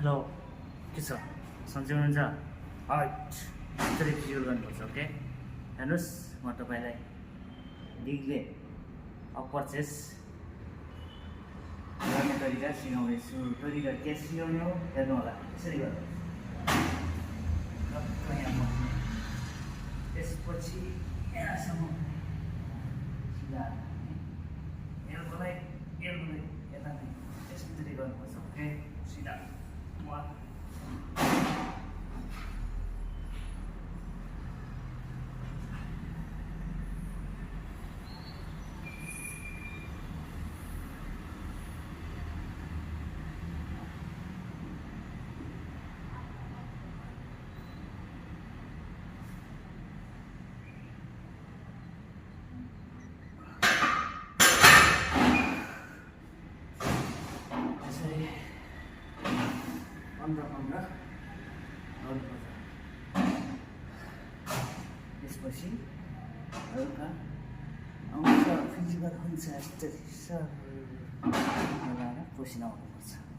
hello के छ सन्चै हुनुहुन्छ हाइट यसरी फिजिकल गर्नुपर्छ ओके हेर्नुहोस् म तपाईँलाई डिग्रे अप्पर चेस्ट गर्ने तरिका सिकाउँदैछु तरिका के सिकाउने हो हेर्नु होला यसरी गर्नु त्यसपछि यहाँसम्म सिधा एल्बोलाई यता नै यसरी गर्नुपर्छ ओके सिधा पन्ध्र गर्नुपर्छ त्यसपछि हल्का आउँछ फिजिकल हुन्छ यस्तरी लगाएर पसिना आउनुपर्छ